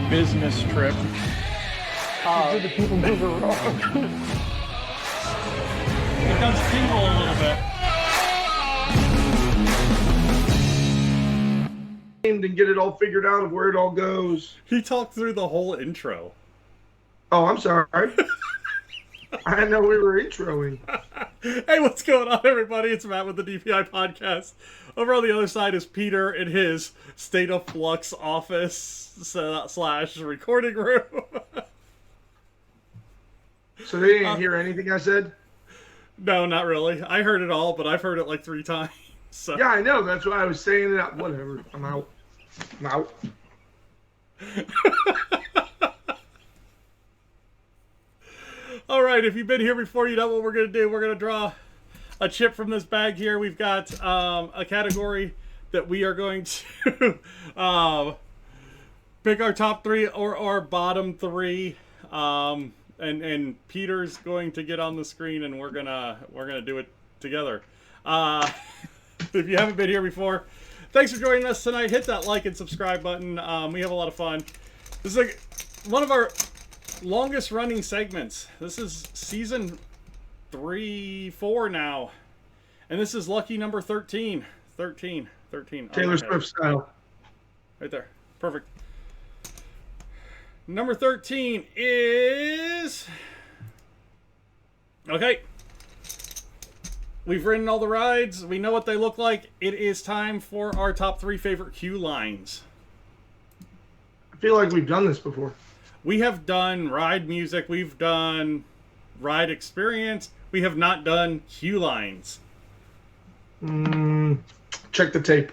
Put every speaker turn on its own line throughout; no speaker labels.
business trip.
Did the people move around?
It does tingle a little bit.
And get it all figured out of where it all goes.
He talked through the whole intro.
Oh, I'm sorry. I didn't know we were introing.
Hey, what's going on, everybody? It's Matt with the DPI podcast. Over on the other side is Peter in his State of Flux office slash recording room.
So they didn't hear anything I said?
No, not really. I heard it all, but I've heard it like 3 times. So.
Yeah, I know. That's why I was saying it. Whatever. I'm out. I'm out.
All right, if you've been here before, you know what we're going to do. We're going to draw a chip from this bag here. We've got a category that we are going to pick our top 3 or our bottom 3. And Peter's going to get on the screen, and we're gonna do it together. If you haven't been here before, thanks for joining us tonight. Hit that like and subscribe button. We have a lot of fun. This is like one of our longest running segments. This is season 3-4 now, and this is lucky number 13. 13.
Taylor Swift style.
Right there. Perfect. Number 13 is... Okay. We've ridden all the rides. We know what they look like. It is time for our top 3 favorite queue lines.
I feel like we've done this before.
We have done ride music. We've done ride experience. We have not done queue lines.
Check the tape.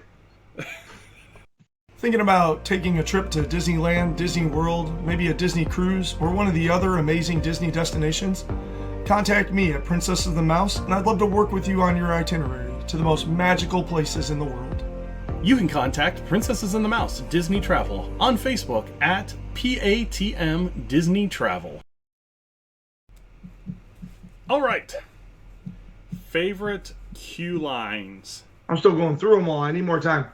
Thinking about taking a trip to Disneyland, Disney World, maybe a Disney cruise, or one of the other amazing Disney destinations? Contact me at Princess of the Mouse, and I'd love to work with you on your itinerary to the most magical places in the world.
You can contact Princesses and the Mouse Disney Travel on Facebook at PATM Disney Travel. All right. Favorite queue lines.
I'm still going through them all. I need more time.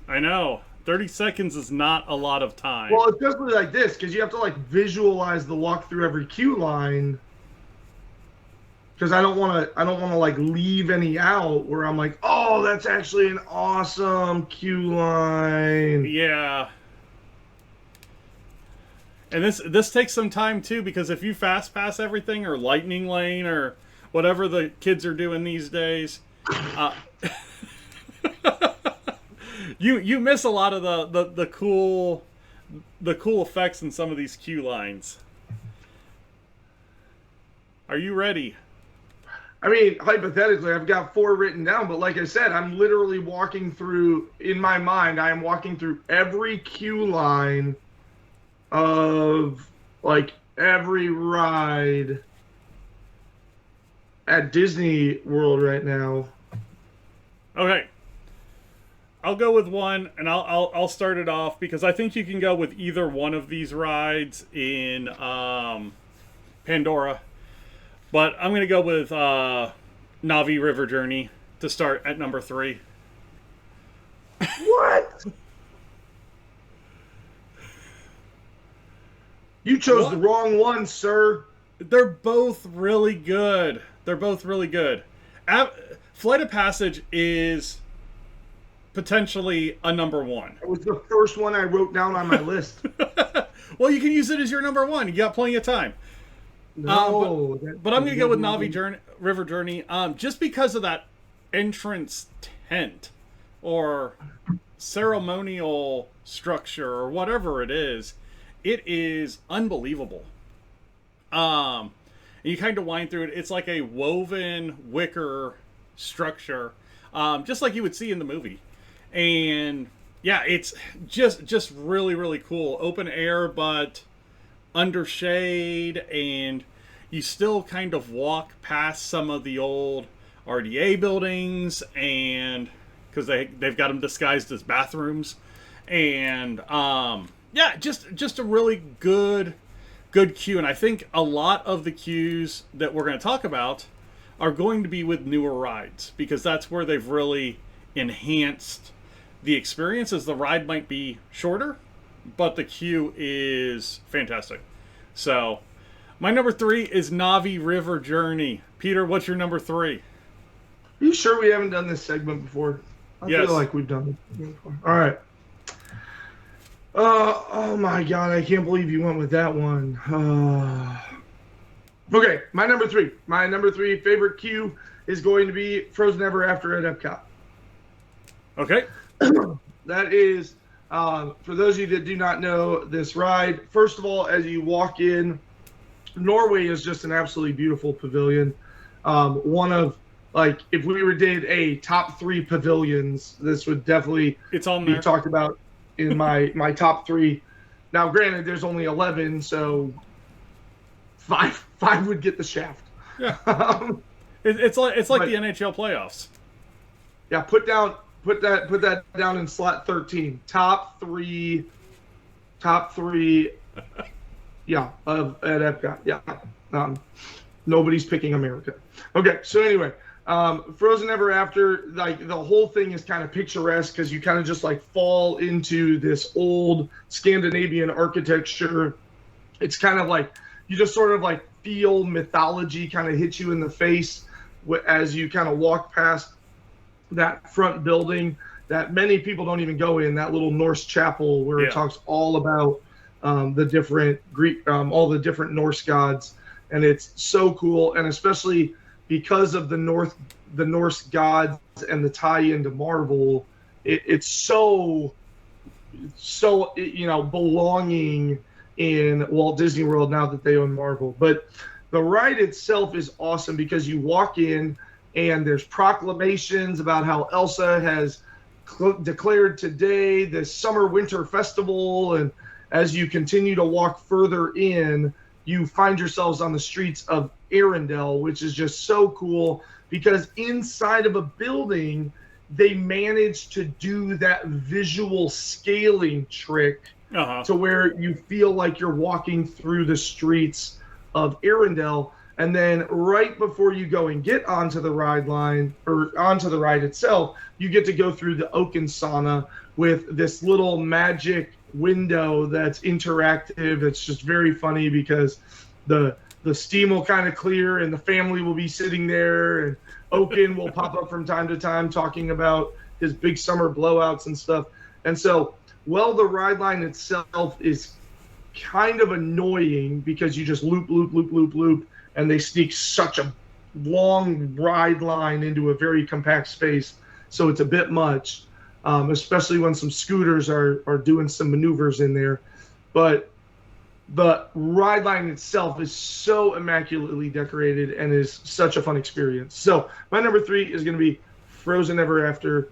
I know. 30 seconds is not a lot of time.
Well, especially like this, because you have to like visualize the walk through every queue line. Because I don't want to like leave any out where I'm like, oh, that's actually an awesome queue line.
Yeah. And this takes some time too, because if you fast pass everything or lightning lane or whatever the kids are doing these days, you miss a lot of the cool effects in some of these queue lines. Are you ready?
I mean, hypothetically, I've got 4 written down, but like I said, I'm literally walking through, in my mind, I am walking through every queue line of, like, every ride at Disney World right now.
Okay. I'll go with one, and I'll start it off, because I think you can go with either one of these rides in Pandora. But I'm going to go with Navi River Journey to start at number 3.
What? You chose the wrong one, sir.
They're both really good. Flight of Passage is potentially a number 1.
It was the first one I wrote down on my list.
Well, you can use it as your number 1. You got plenty of time.
No,
but I'm going to go with Navi River Journey just because of that entrance tent or ceremonial structure or whatever it is. It is unbelievable. And you kind of wind through it. It's like a woven wicker structure, just like you would see in the movie. And yeah, it's just really, really cool. Open air, but under shade, and you still kind of walk past some of the old RDA buildings, and because they've got them disguised as bathrooms, and yeah, just a really good queue. And I think a lot of the queues that we're going to talk about are going to be with newer rides, because that's where they've really enhanced the experience, as the ride might be shorter, but the queue is fantastic. So, my number 3 is Navi River Journey. Peter, what's your number 3?
You sure we haven't done this segment before? I
Yes.
feel like we've done it before. All right. Oh my God, I can't believe you went with that one. Okay, my number 3. My number 3 favorite queue is going to be Frozen Ever After at Epcot.
Okay.
That is, for those of you that do not know this ride, first of all, as you walk in, Norway is just an absolutely beautiful pavilion. One of, like, if we were did a top 3 pavilions, this would definitely
It's on
be
there.
talked about in my top 3. Now, granted, there's only 11, so five would get the shaft.
Yeah. It's like
But-
the NHL playoffs.
Yeah, put that down in slot 13. Top three. Yeah, at Epcot. Yeah, nobody's picking America. Okay, so anyway, Frozen Ever After, like the whole thing is kind of picturesque because you kind of just like fall into this old Scandinavian architecture. It's kind of like you just sort of like feel mythology kind of hit you in the face as you kind of walk past that front building that many people don't even go in, that little Norse chapel where it talks all about the different Greek, all the different Norse gods, and it's so cool. And especially because of the Norse gods and the tie into Marvel, it's so belonging in Walt Disney World now that they own Marvel. But the ride itself is awesome because you walk in and there's proclamations about how Elsa has declared today this summer winter festival, and as you continue to walk further in, you find yourselves on the streets of Arendelle, which is just so cool because inside of a building they managed to do that visual scaling trick to where you feel like you're walking through the streets of Arendelle. And then right before you go and get onto the ride line or onto the ride itself, you get to go through the Oaken sauna with this little magic window that's interactive. It's just very funny because the steam will kind of clear and the family will be sitting there, and Oaken will pop up from time to time talking about his big summer blowouts and stuff. And so, well, the ride line itself is kind of annoying because you just loop, and they sneak such a long ride line into a very compact space. So it's a bit much, especially when some scooters are doing some maneuvers in there. But the ride line itself is so immaculately decorated and is such a fun experience. So my number 3 is going to be Frozen Ever After.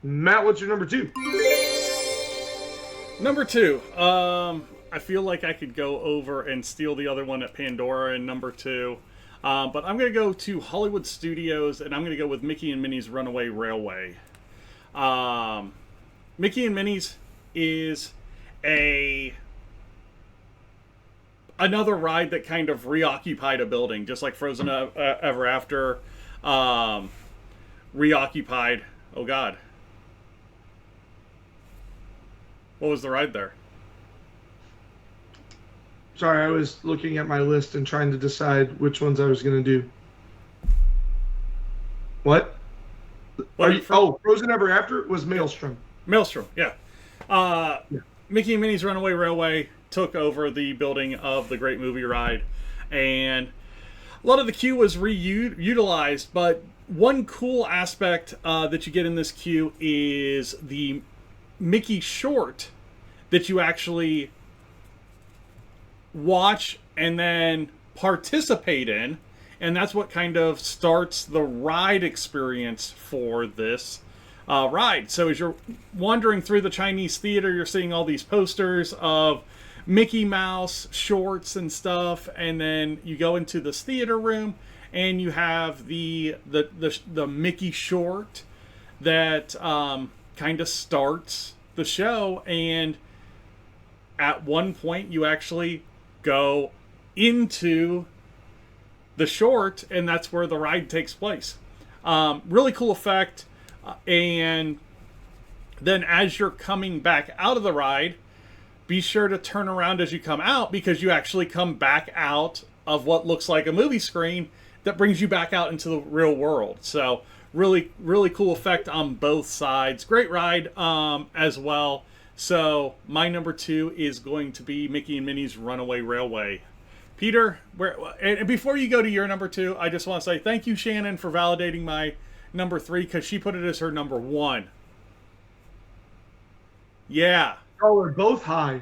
Matt, what's your number 2?
Number 2. I feel like I could go over and steal the other one at Pandora in number 2. But I'm going to go to Hollywood Studios, and I'm going to go with Mickey and Minnie's Runaway Railway. Mickey and Minnie's is another ride that kind of reoccupied a building, just like Frozen Ever After reoccupied. Oh, God. What was the ride there?
Sorry, I was looking at my list and trying to decide which ones I was going to do. What? Frozen Ever After was Maelstrom.
Maelstrom, yeah. Mickey and Minnie's Runaway Railway took over the building of the Great Movie Ride, and a lot of the queue was reutilized, but one cool aspect that you get in this queue is the Mickey short that you actually watch and then participate in, and that's what kind of starts the ride experience for this ride. So as you're wandering through the Chinese theater, you're seeing all these posters of Mickey Mouse shorts and stuff, and then you go into this theater room and you have the Mickey short that kind of starts the show, and at one point you actually go into the short, and that's where the ride takes place. Really cool effect. And then as you're coming back out of the ride, be sure to turn around as you come out, because you actually come back out of what looks like a movie screen that brings you back out into the real world. So really, really cool effect on both sides. Great ride as well. So my number 2 is going to be Mickey and Minnie's Runaway Railway. Peter, and before you go to your number 2, I just want to say thank you, Shannon, for validating my number 3, because she put it as her number 1. Yeah.
Oh, we're both high.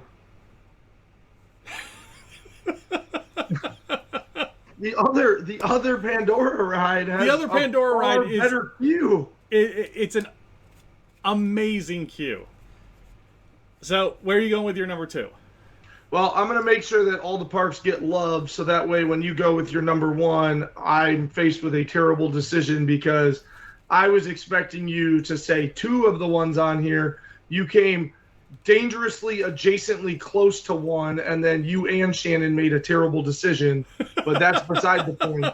The other Pandora ride has
is
better queue.
It's an amazing queue. So where are you going with your number 2?
Well, I'm going to make sure that all the parks get love, so that way when you go with your number 1, I'm faced with a terrible decision, because I was expecting you to say 2 of the ones on here. You came dangerously adjacently close to 1, and then you and Shannon made a terrible decision. But that's beside the point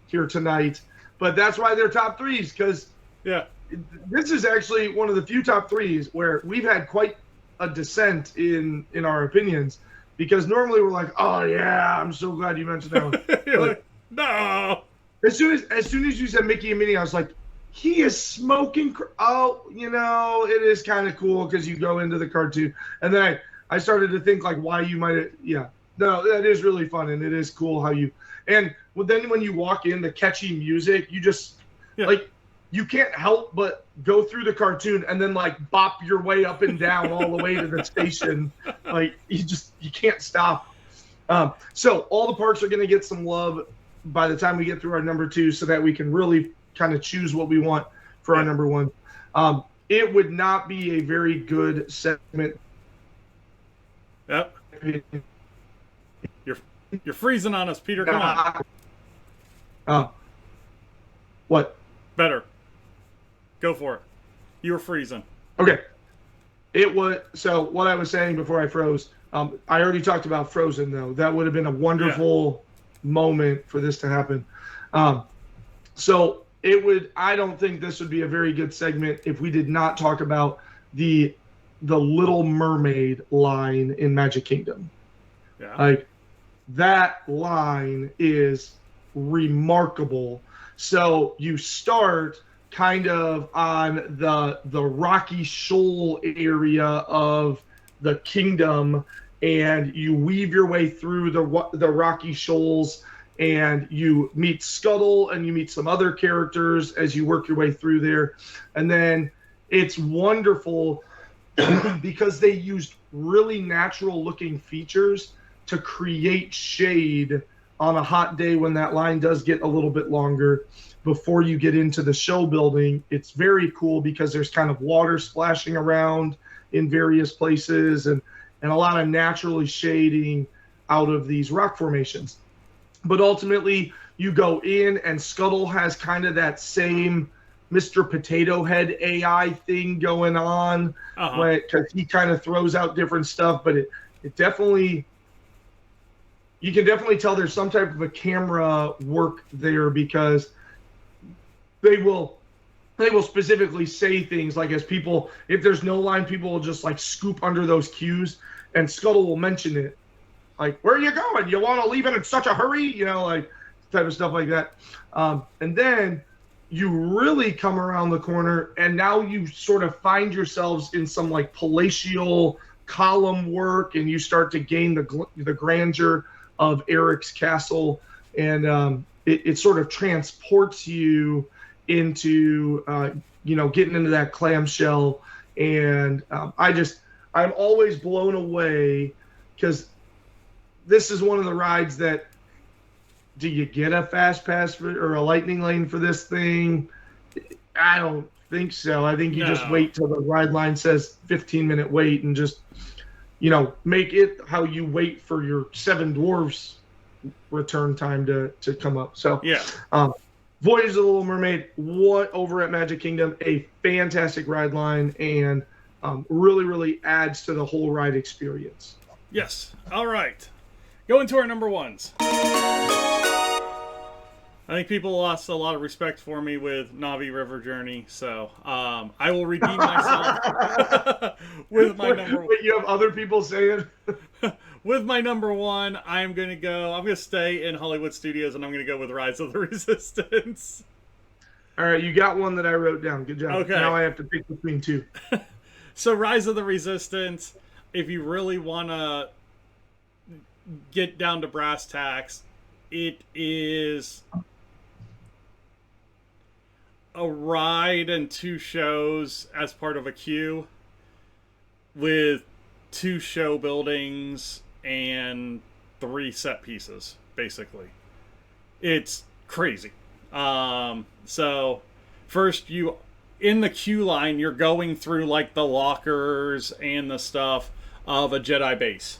here tonight. But that's why they're top 3s, because this is actually one of the few top 3s where we've had quite a descent in our opinions. Because normally we're like, oh yeah, I'm so glad you mentioned that one.
You're like, no.
As soon as you said Mickey and Minnie, I was like, he is smoking. Oh, it is kind of cool because you go into the cartoon, and then I started to think like why you might. Yeah, no, that is really fun, and it is cool how you. And then when you walk in, the catchy music, you just like. You can't help but go through the cartoon and then like bop your way up and down all the way to the station. Like you can't stop. So all the parks are going to get some love by the time we get through our number 2, so that we can really kind of choose what we want for our number 1. It would not be a very good segment.
Yep. You're freezing on us, Peter. Come on.
What?
Better. Go for it. You were freezing.
Okay. So what I was saying before I froze, I already talked about Frozen, though. That would have been a wonderful moment for this to happen. So I don't think this would be a very good segment if we did not talk about the Little Mermaid line in Magic Kingdom.
Yeah.
Like, that line is remarkable. So you start kind of on the rocky shoal area of the kingdom, and you weave your way through the rocky shoals, and you meet Scuttle and you meet some other characters as you work your way through there. And then it's wonderful because they used really natural looking features to create shade on a hot day when that line does get a little bit longer. Before you get into the show building, it's very cool because there's kind of water splashing around in various places and a lot of naturally shading out of these rock formations. But ultimately, you go in and Scuttle has kind of that same Mr. Potato Head AI thing going on, because he kind of throws out different stuff, but it definitely, you can definitely tell there's some type of a camera work there, because they will specifically say things like, as people, if there's no line, people will just like scoop under those cues, and Scuttle will mention it. Like, where are you going? You want to leave it in such a hurry? Like type of stuff like that. And then you really come around the corner, and now you sort of find yourselves in some like palatial column work, and you start to gain the grandeur of Eric's castle, and it sort of transports you into getting into that clamshell. And I'm always blown away, because this is one of the rides that, do you get a fast pass or a lightning lane for this thing? I don't think so. I think you just wait till the ride line says 15-minute wait, and just make it how you wait for your Seven Dwarfs return time to come up. So Voyage of the Little Mermaid, over at Magic Kingdom, a fantastic ride line, and really, really adds to the whole ride experience.
Yes. All right. Go into our number 1s. I think people lost a lot of respect for me with Navi River Journey, so I will redeem myself with my number.
Wait, you have other people saying?
With my number one, I'm gonna stay in Hollywood Studios, and I'm gonna go with Rise of the Resistance.
All right, you got one that I wrote down. Good job.
Okay.
Now I have to pick between two.
So Rise of the Resistance, if you really wanna get down to brass tacks, it is a ride and 2 shows as part of a queue with 2 show buildings and 3 set pieces, basically. It's crazy. So first, you in the queue line, you're going through like the lockers and the stuff of a Jedi base,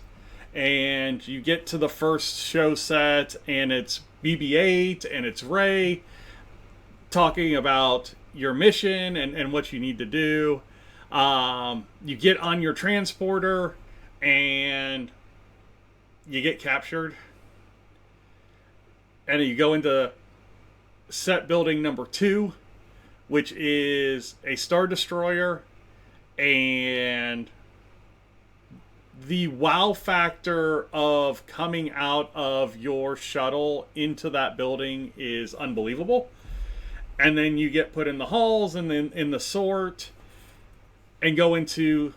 and you get to the first show set, and it's BB-8 and it's Rey talking about your mission and what you need to do. You get on your transporter and you get captured, and you go into set building number 2, which is a Star Destroyer, and the wow factor of coming out of your shuttle into that building is unbelievable. And then you get put in the halls and then in the sort and go into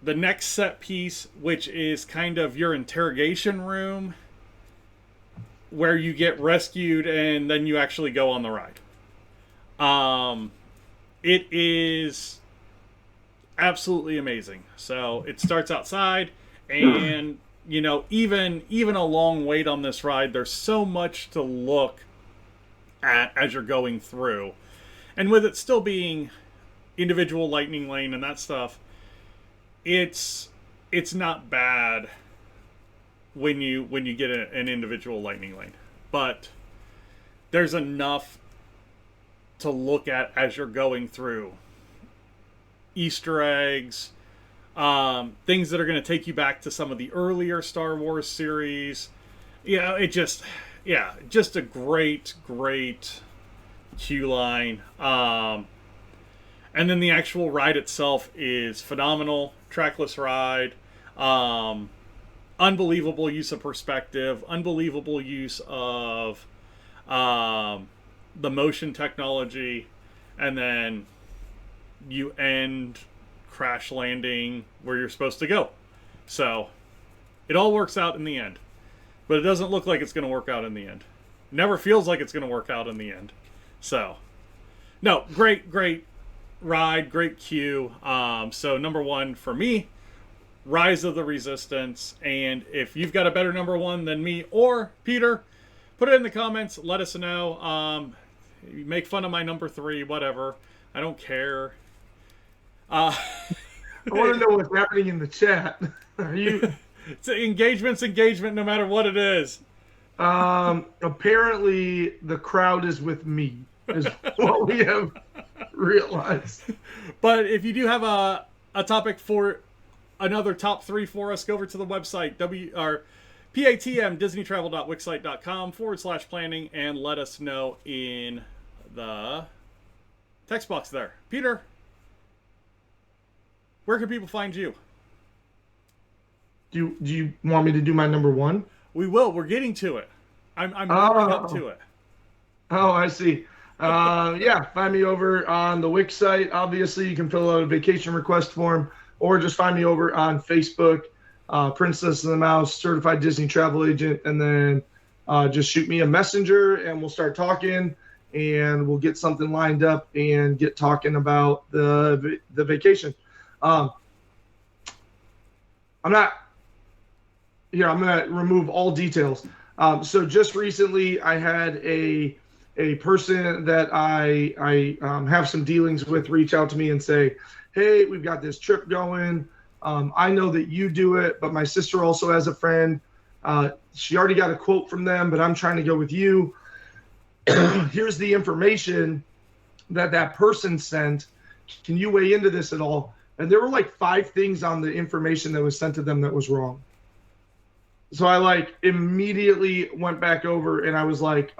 the next set piece, which is kind of your interrogation room, where you get rescued and then you actually go on the ride. It is absolutely amazing. So it starts outside, and you know, even a long wait on this ride, there's so much to look at as you're going through. And with it still being individual lightning lane and that stuff, it's not bad when you get an individual lightning lane. But there's enough to look at as you're going through. Easter eggs, things that are going to take you back to some of the earlier Star Wars series. Just a great queue line. And then the actual ride itself is phenomenal. Trackless ride. Unbelievable use of perspective. Unbelievable use of the motion technology. And then you end crash landing where you're supposed to go. So it all works out in the end. But it doesn't look like it's going to work out in the end. Never feels like it's going to work out in the end. So, no, great ride, great queue. So number one for me, Rise of the Resistance. And if you've got a better number one than me or Peter, put it in the comments. Let us know. Make fun of my number 3, whatever. I don't care.
I want to know what's happening in the chat. Are you?
It's engagement, no matter what it is.
Apparently, the crowd is with me, is what we have realized.
But if you do have a topic for another top 3 for us, go over to the website, patm.disneytravel.wixsite.com/planning, and let us know in the text box there. Peter, where can people find you?
Do you want me to do my number 1?
We will. We're getting to it. I'm moving up to it.
Oh, I see. Find me over on the Wix site. Obviously, you can fill out a vacation request form, or just find me over on Facebook, Princess of the Mouse, Certified Disney Travel Agent, and then just shoot me a messenger, and we'll start talking, and we'll get something lined up and get talking about the vacation. I'm going to remove all details. So just recently, I had a person that I have some dealings with reach out to me and say, hey, we've got this trip going. I know that you do it, but my sister also has a friend. She already got a quote from them, but I'm trying to go with you. Here's the information that person sent. Can you weigh into this at all? And there were like 5 things on the information that was sent to them that was wrong. So I immediately went back over and I was like,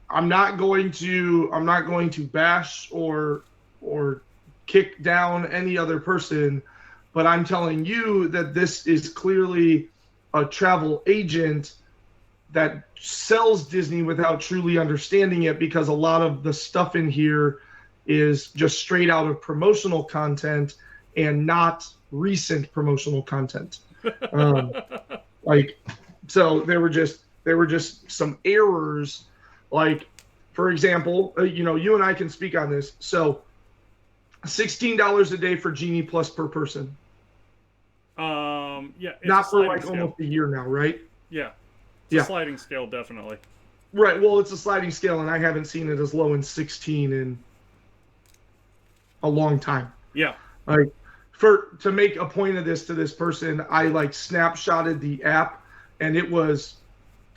I'm not going to bash or kick down any other person, but I'm telling you that this is clearly a travel agent that sells Disney without truly understanding it, because a lot of the stuff in here is just straight out of promotional content and not recent promotional content. So there were just some errors. Like, for example, you and I can speak on this. So $16 a day for Genie Plus per person.
Yeah. It's
not for like almost a year now, right?
Yeah. It's a sliding scale, definitely.
Right. Well, it's a sliding scale, and I haven't seen it as low as 16 in a long time.
Yeah.
Like, to make a point of this to this person, I like snapshotted the app, and it was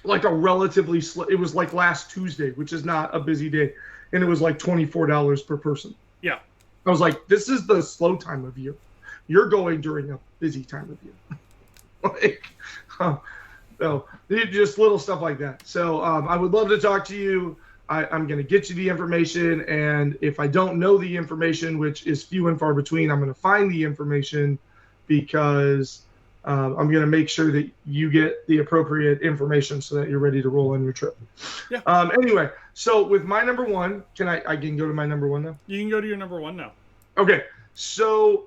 like a relatively it was like last Tuesday, which is not a busy day, and it was like $24 per person.
Yeah.
I was like, this is the slow time of year. You're going during a busy time of year. So just little stuff like that. So I would love to talk to you. I'm going to get you the information, and if I don't know the information, which is few and far between, I'm going to find the information, because I'm going to make sure that you get the appropriate information so that you're ready to roll on your trip.
Yeah.
Anyway, so with my number one, I can go to my number one now?
You can go to your number one now.
Okay. So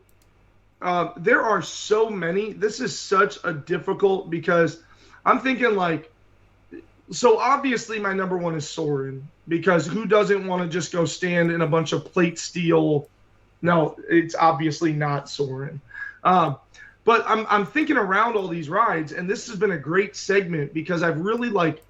there are so many. This is such a difficult, because I'm thinking like, so obviously my number one is Soarin', because who doesn't want to just go stand in a bunch of plate steel? No, it's obviously not Soarin'. But I'm thinking around all these rides, and this has been a great segment, because I've really, like,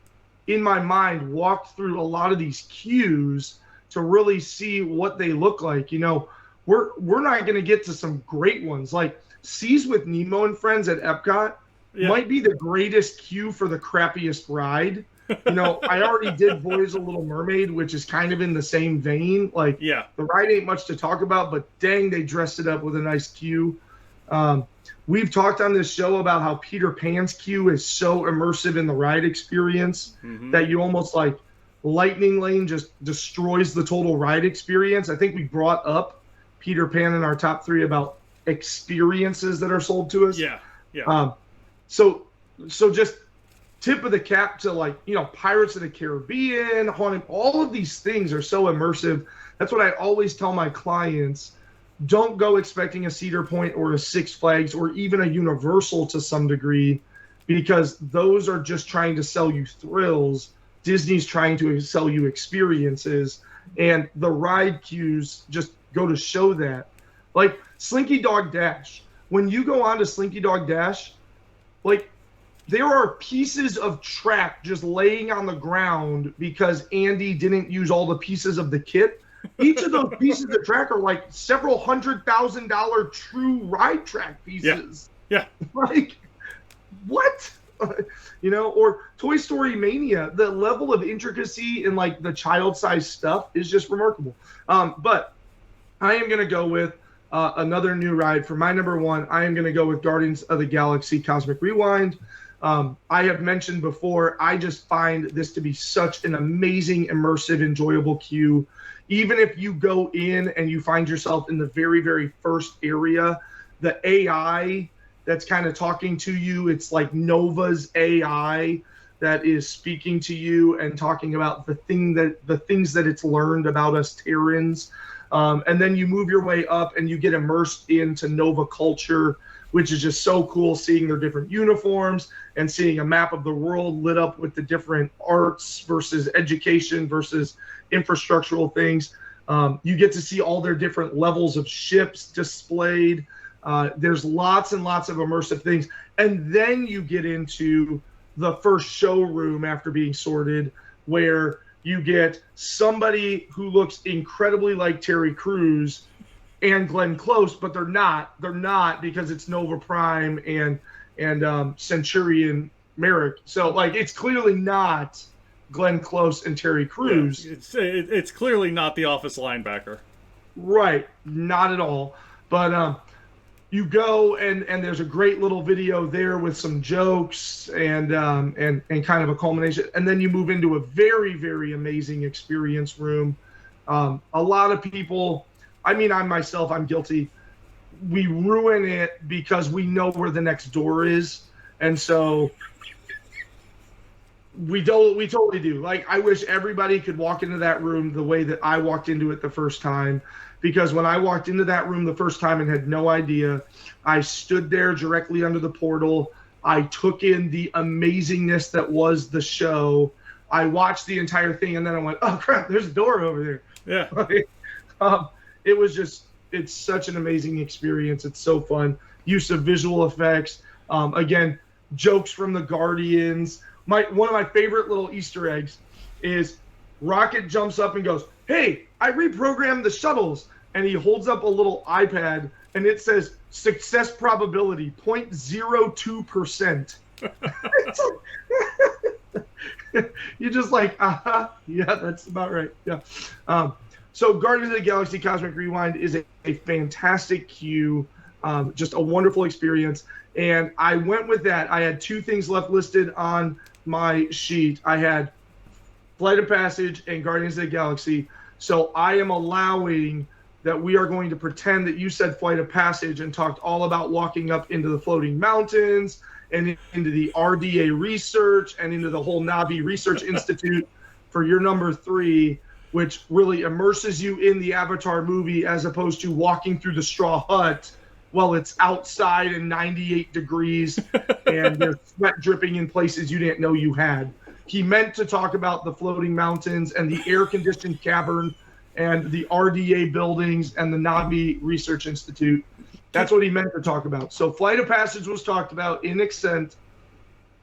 in my mind, walked through a lot of these queues to really see what they look like. We're not going to get to some great ones. Like Seas with Nemo and Friends at Epcot might be the greatest queue for the crappiest ride. I already did Voyage of the Little Mermaid, which is kind of in the same vein. Like, the ride ain't much to talk about, but dang, they dressed it up with a nice queue. We've talked on this show about how Peter Pan's queue is so immersive in the ride experience that you almost like Lightning Lane just destroys the total ride experience. I think we brought up Peter Pan in our top 3 about experiences that are sold to us.
Yeah.
So just tip of the cap to, like, Pirates of the Caribbean, Haunted, all of these things are so immersive. That's what I always tell my clients. Don't go expecting a Cedar Point or a Six Flags or even a Universal to some degree, because those are just trying to sell you thrills. Disney's trying to sell you experiences, and the ride queues just go to show that. Like Slinky Dog Dash. When you go on to Slinky Dog Dash, like, there are pieces of track just laying on the ground because Andy didn't use all the pieces of the kit. Each of those pieces of track are like several $100,000 true ride track pieces.
Yeah.
Like, what? Or Toy Story Mania, the level of intricacy in like the child-sized stuff is just remarkable. But I am going to go with another new ride for my number one. I am going to go with Guardians of the Galaxy Cosmic Rewind. I have mentioned before, I just find this to be such an amazing, immersive, enjoyable queue. Even if you go in and you find yourself in the very, very first area, the AI that's kind of talking to you, it's like Nova's AI that is speaking to you and talking about the things that it's learned about us Terrans. And then you move your way up and you get immersed into Nova culture, which is just so cool, seeing their different uniforms and seeing a map of the world lit up with the different arts versus education versus infrastructural things. You get to see all their different levels of ships displayed. There's lots and lots of immersive things. And then you get into the first showroom after being sorted, where you get somebody who looks incredibly like Terry Crews and Glenn Close, but they're not. They're not, because it's Nova Prime and Centurion Merrick. So, like, it's clearly not Glenn Close and Terry Crews.
Yeah, it's clearly not the Office linebacker.
Right. Not at all. But you go and there's a great little video there with some jokes and kind of a culmination, and then you move into a very, very amazing experience room. A lot of people, I mean, I'm guilty. We ruin it because we know where the next door is, and so we totally do. Like, I wish everybody could walk into that room the way that I walked into it the first time, because when I walked into that room the first time and had no idea, I stood there directly under the portal. I took in the amazingness that was the show. I watched the entire thing, and then I went, oh crap, there's a door over there.
Yeah.
It's such an amazing experience. It's so fun. Use of visual effects. Again, jokes from the Guardians. One of my favorite little Easter eggs is Rocket jumps up and goes, hey, I reprogrammed the shuttles. And he holds up a little iPad, and it says success probability 0.02%. You're just like, yeah, that's about right. Yeah. So Guardians of the Galaxy Cosmic Rewind is a fantastic queue, just a wonderful experience. And I went with that. I had two things left listed on my sheet. I had Flight of Passage and Guardians of the Galaxy. So I am allowing that we are going to pretend that you said Flight of Passage and talked all about walking up into the floating mountains and into the RDA research and into the whole Navi Research Institute for your number 3, which really immerses you in the Avatar movie as opposed to walking through the straw hut while it's outside and 98 degrees and there's sweat dripping in places you didn't know you had. He meant to talk about the floating mountains and the air-conditioned cavern and the RDA buildings and the Navi Research Institute. That's what he meant to talk about. So Flight of Passage was talked about in extent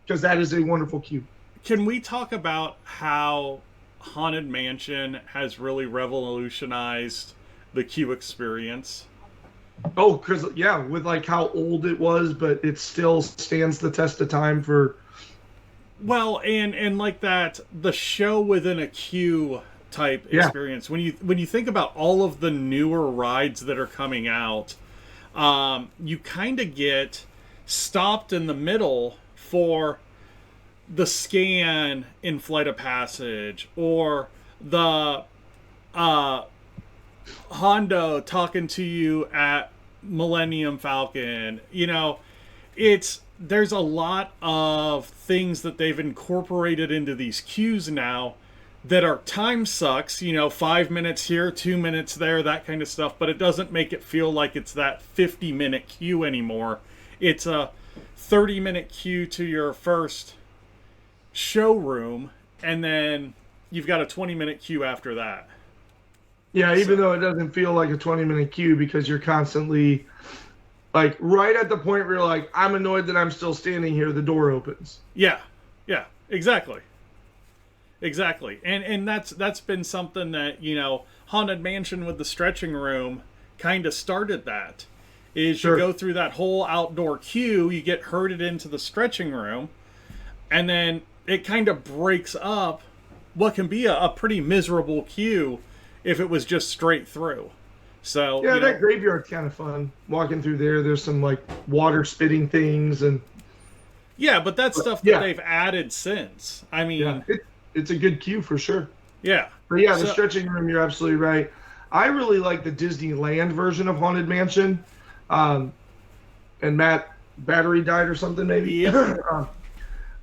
because that is a wonderful queue.
Can we talk about how Haunted Mansion has really revolutionized the queue experience?
Oh, because, yeah, with like how old it was, but it still stands the test of time for...
Well, and like that, the show within a queue type experience. When you think about all of the newer rides that are coming out, you kind of get stopped in the middle for the scan in Flight of Passage, or the Hondo talking to you at Millennium Falcon. You know, there's a lot of things that they've incorporated into these queues now that are time sucks, 5 minutes here, 2 minutes there, that kind of stuff, but it doesn't make it feel like it's that 50-minute queue anymore. It's a 30-minute queue to your first showroom, and then you've got a 20-minute queue after that.
Yeah, even though it doesn't feel like a 20-minute queue because you're constantly, like, right at the point where you're like, I'm annoyed that I'm still standing here, the door opens.
Yeah, exactly. Exactly. And that's been something that, Haunted Mansion with the stretching room kind of started that. Is
Sure.
You go through that whole outdoor queue, you get herded into the stretching room, and then it kind of breaks up what can be a pretty miserable queue if it was just straight through. So
yeah, that graveyard's kind of fun. Walking through there, there's some like water spitting things and
yeah, but that's stuff that they've added since. I mean,
it's a good queue for sure.
Yeah.
But yeah, the stretching room, you're absolutely right. I really like the Disneyland version of Haunted Mansion. And Matt, battery died or something maybe.
Yeah.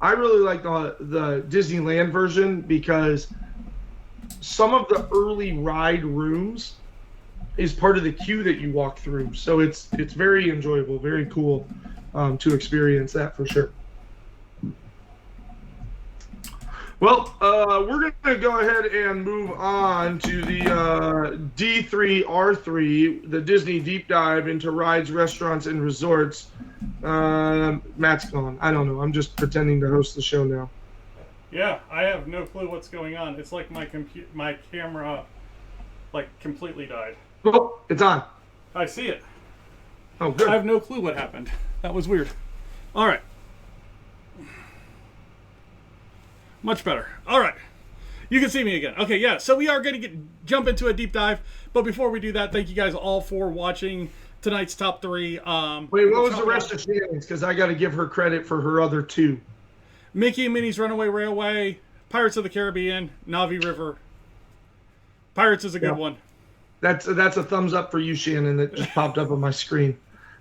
I really like the Disneyland version because some of the early ride rooms is part of the queue that you walk through. So it's very enjoyable, very cool to experience that for sure. Well, we're going to go ahead and move on to the D3R3, the Disney Deep Dive into rides, restaurants, and resorts. Matt's gone. I don't know. I'm just pretending to host the show now.
Yeah, I have no clue what's going on. It's like my camera, completely died.
Oh, it's on.
I see it.
Oh, good.
I have no clue what happened. That was weird. All right. Much better. All right. You can see me again. Okay, yeah. So we are going to jump into a deep dive. But before we do that, thank you guys all for watching tonight's top 3.
Wait, what was the rest of Shannon's? Because I got to give her credit for her other 2.
Mickey and Minnie's Runaway Railway, Pirates of the Caribbean, Navi River. Pirates is a good one.
That's a thumbs up for you, Shannon. That just popped up on my screen.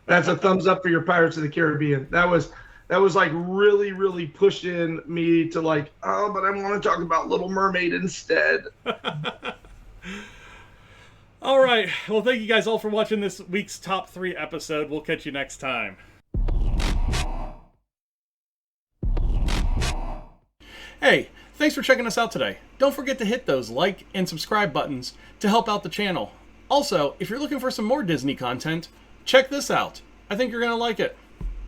That's a thumbs up for your Pirates of the Caribbean. That was like really, really pushing me to like, oh, but I want to talk about Little Mermaid instead.
All right. Well, thank you guys all for watching this week's top 3 episode. We'll catch you next time. Hey, thanks for checking us out today. Don't forget to hit those like and subscribe buttons to help out the channel. Also, if you're looking for some more Disney content, check this out. I think you're going to like it.